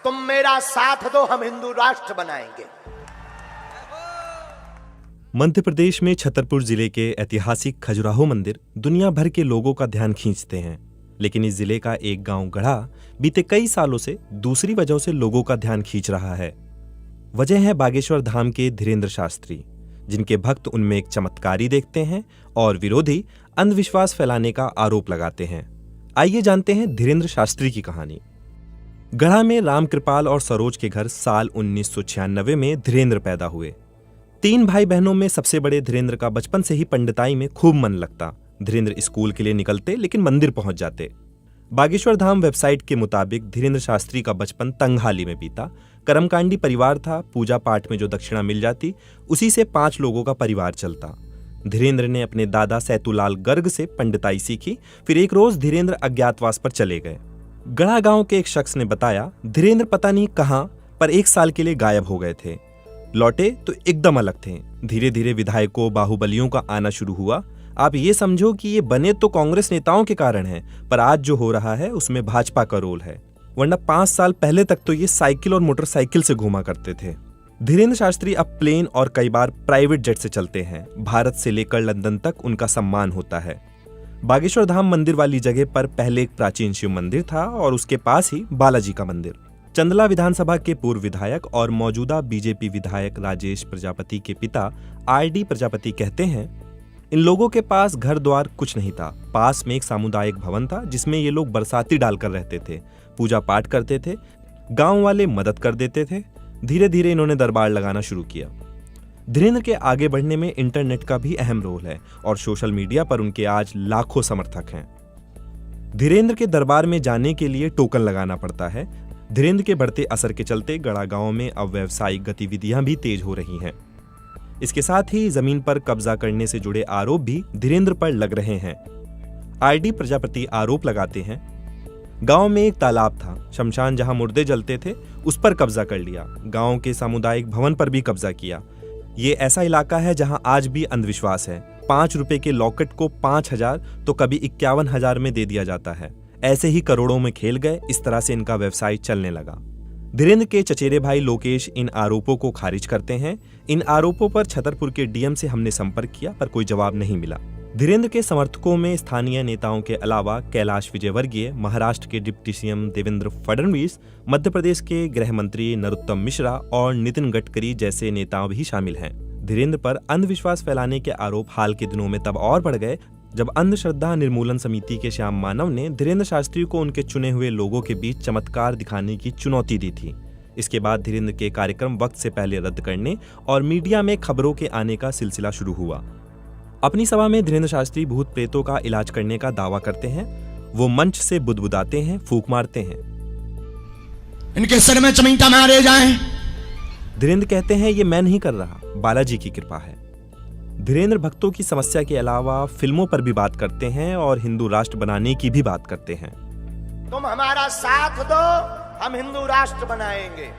तुम मेरा साथ दो, हम हिंदू राष्ट्र बनाएंगे। मध्य प्रदेश में छतरपुर जिले के ऐतिहासिक खजुराहो मंदिर दुनिया भर के लोगों का ध्यान खींचते हैं, लेकिन इस जिले का एक गांव गढ़ा बीते कई सालों से दूसरी वजहों से लोगों का ध्यान खींच रहा है। वजह है बागेश्वर धाम के धीरेंद्र शास्त्री, जिनके भक्त उनमें एक चमत्कारी देखते हैं और विरोधी अंधविश्वास फैलाने का आरोप लगाते हैं। आइए जानते हैं धीरेंद्र शास्त्री की कहानी। गढ़ा में रामकृपाल और सरोज के घर साल 1996 में धीरेंद्र पैदा हुए। 3 भाई बहनों में सबसे बड़े धीरेंद्र का बचपन से ही पंडिताई में खूब मन लगता। धीरेंद्र स्कूल के लिए निकलते लेकिन मंदिर पहुंच जाते। बागेश्वर धाम वेबसाइट के मुताबिक धीरेंद्र शास्त्री का बचपन तंगहाली में बीता। कर्मकांडी परिवार था, पूजा पाठ में जो दक्षिणा मिल जाती उसी से 5 लोगों का परिवार चलता। धीरेंद्र ने अपने दादा सैतुलाल गर्ग से पंडिताई सीखी। फिर एक रोज धीरेंद्र अज्ञातवास पर चले गए। गढ़ा गांव के एक शख्स ने बताया, धीरेंद्र पता नहीं कहां पर 1 साल के लिए गायब हो गए थे। लौटे तो एकदम अलग थे। धीरे धीरे विधायकों बाहुबलियों का आना शुरू हुआ। आप ये समझो कि ये बने तो कांग्रेस नेताओं के कारण है, पर आज जो हो रहा है उसमें भाजपा का रोल है, वरना 5 साल पहले तक तो ये साइकिल और मोटरसाइकिल से घूमा करते थे। धीरेंद्र शास्त्री अब प्लेन और कई बार प्राइवेट जेट से चलते हैं। भारत से लेकर लंदन तक उनका सम्मान होता है। बागेश्वर धाम मंदिर वाली जगह पर पहले एक प्राचीन शिव मंदिर था और उसके पास ही बालाजी का मंदिर। चंदला विधानसभा के पूर्व विधायक और मौजूदा बीजेपी विधायक राजेश प्रजापति के पिता आरडी प्रजापति कहते हैं, इन लोगों के पास घर द्वार कुछ नहीं था। पास में एक सामुदायिक भवन था जिसमें ये लोग बरसाती डालकर रहते थे, पूजा पाठ करते थे, गांव वाले मदद कर देते थे। धीरे धीरे इन्होंने दरबार लगाना शुरू किया। धीरेंद्र के आगे बढ़ने में इंटरनेट का भी अहम रोल है और सोशल मीडिया पर उनके आज लाखों समर्थक हैं। धीरेंद्र के दरबार में जाने के लिए टोकन लगाना पड़ता है। धीरेंद्र के बढ़ते असर के चलते गढ़ा गांव में अब व्यावसायिक गतिविधियां भी तेज हो रही हैं। इसके साथ ही जमीन पर कब्जा करने से जुड़े आरोप भी धीरेंद्र पर लग रहे हैं। आरडी प्रजापति आरोप लगाते हैं, गांव में एक तालाब था, शमशान जहां मुर्दे जलते थे उस पर कब्जा कर लिया। गांव के सामुदायिक भवन पर भी कब्जा किया। ये ऐसा इलाका है जहां आज भी अंधविश्वास है। 5 रुपए के लॉकेट को 5000 तो कभी 51,000 में दे दिया जाता है। ऐसे ही करोड़ों में खेल गए। इस तरह से इनका व्यवसाय चलने लगा। धीरेंद्र के चचेरे भाई लोकेश इन आरोपों को खारिज करते हैं। इन आरोपों पर छतरपुर के डीएम से हमने संपर्क किया पर कोई जवाब नहीं मिला। धीरेंद्र के समर्थकों में स्थानीय नेताओं के अलावा कैलाश विजयवर्गीय, महाराष्ट्र के डिप्टी सीएम देवेंद्र फडणवीस, मध्य प्रदेश के गृह मंत्री नरोत्तम मिश्रा और नितिन गडकरी जैसे नेता भी शामिल हैं। धीरेंद्र पर अंधविश्वास फैलाने के आरोप हाल के दिनों में तब और बढ़ गए जब अंधश्रद्धा निर्मूलन समिति के श्याम मानव ने धीरेंद्र शास्त्री को उनके चुने हुए लोगों के बीच चमत्कार दिखाने की चुनौती दी थी। इसके बाद धीरेंद्र के कार्यक्रम वक्त से पहले रद्द करने और मीडिया में खबरों के आने का सिलसिला शुरू हुआ। अपनी सभा में धीरेंद्र शास्त्री भूत प्रेतों का इलाज करने का दावा करते हैं। वो मंच से बुदबुदाते हैं, फूंक मारते हैं, इनके सर में चमीटा मारे जाएं। धीरेंद्र कहते हैं, ये मैं नहीं कर रहा, बालाजी की कृपा है। धीरेंद्र भक्तों की समस्या के अलावा फिल्मों पर भी बात करते हैं और हिंदू राष्ट्र बनाने की भी बात करते हैं। तुम हमारा साथ दो, हम हिंदू राष्ट्र बनाएंगे।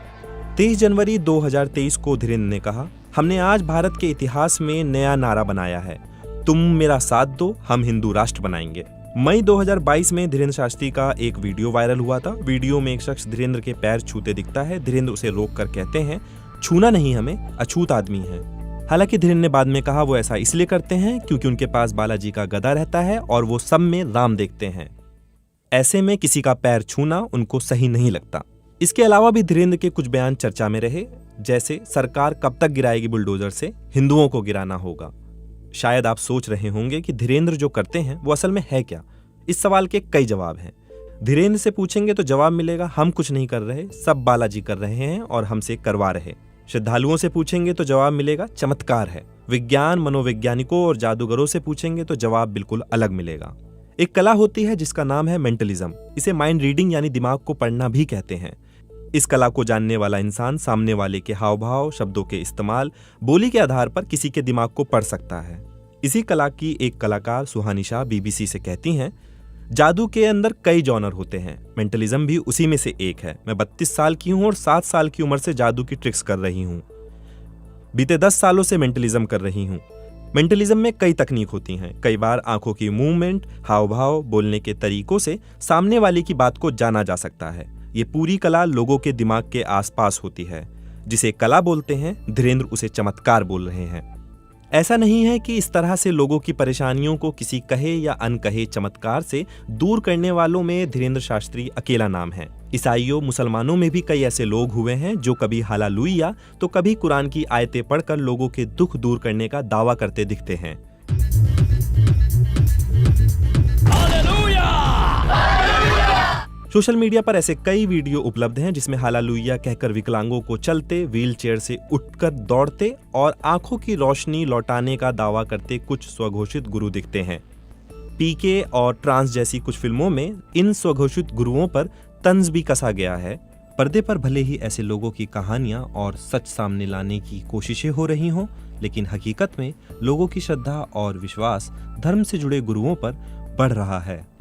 23 जनवरी 2023 को धीरेंद्र ने कहा, हमने आज भारत के इतिहास में नया नारा बनाया है, तुम मेरा साथ दो, हम हिंदू राष्ट्र बनाएंगे। मई 2022 में धीरेंद्र शास्त्री का एक वीडियो वायरल हुआ था। वीडियो में एक शख्स धीरेंद्र के पैर छूते दिखता है। धीरेंद्र उसे रोककर कहते हैं, छूना नहीं हमें, अछूत आदमी है। हालांकि धीरेंद्र ने बाद में कहा वो ऐसा इसलिए करते हैं क्योंकि उनके पास बालाजी का गदा रहता है और वो सब में राम देखते हैं। ऐसे में किसी का पैर छूना उनको सही नहीं लगता। इसके अलावा भी धीरेंद्र के कुछ बयान चर्चा में रहे, जैसे सरकार कब तक गिराएगी बुलडोजर से, हिंदुओं को गिराना होगा। शायद आप सोच रहे होंगे कि धीरेंद्र जो करते हैं वो असल में है क्या। इस सवाल के कई जवाब हैं। धीरेंद्र से पूछेंगे तो जवाब मिलेगा, हम कुछ नहीं कर रहे, सब बालाजी कर रहे हैं और हमसे करवा रहे। श्रद्धालुओं से पूछेंगे तो जवाब मिलेगा, चमत्कार है। विज्ञान मनोवैज्ञानिकों और जादूगरों से पूछेंगे तो जवाब बिल्कुल अलग मिलेगा। एक कला होती है जिसका नाम है मेंटलिज्म। इसे माइंड रीडिंग यानी दिमाग को पढ़ना भी कहते हैं। इस कला को जानने वाला इंसान सामने वाले के हाव भाव, शब्दों के इस्तेमाल, बोली के आधार पर किसी के दिमाग को पढ़ सकता है। इसी कला की एक कलाकार सुहानी शाह बीबीसी से कहती हैं, जादू के अंदर कई जॉनर होते हैं, मेंटलिज्म भी उसी में से एक है। मैं 32 साल की हूं और 7 साल की उम्र से जादू की ट्रिक्स कर रही हूं। बीते 10 सालों से मेंटलिज्म कर रही हूं। मेंटलिज्म में कई तकनीक होती हैं। कई बार आंखों की मूवमेंट, हाव भाव, बोलने के तरीकों से सामने वाले की बात को जाना जा सकता है। ये पूरी कला लोगों के दिमाग के आसपास होती है। जिसे कला बोलते हैं, धीरेन्द्र उसे चमत्कार बोल रहे हैं। ऐसा नहीं है कि इस तरह से लोगों की परेशानियों को किसी कहे या अनकहे चमत्कार से दूर करने वालों में धीरेन्द्र शास्त्री अकेला नाम है। ईसाइयों, मुसलमानों में भी कई ऐसे लोग हुए हैं जो कभी हालेलुया तो कभी कुरान की आयतें पढ़कर लोगों के दुख दूर करने का दावा करते दिखते हैं। सोशल मीडिया पर ऐसे कई वीडियो उपलब्ध हैं जिसमें हालेलुया कहकर विकलांगों को चलते, व्हीलचेयर से उठकर दौड़ते और आंखों की रोशनी लौटाने का दावा करते कुछ स्वघोषित गुरु दिखते हैं। पीके और ट्रांस जैसी कुछ फिल्मों में इन स्वघोषित गुरुओं पर तंज भी कसा गया है। पर्दे पर भले ही ऐसे लोगों की कहानियां और सच सामने लाने की कोशिशें हो रही हों, लेकिन हकीकत में लोगों की श्रद्धा और विश्वास धर्म से जुड़े गुरुओं पर बढ़ रहा है।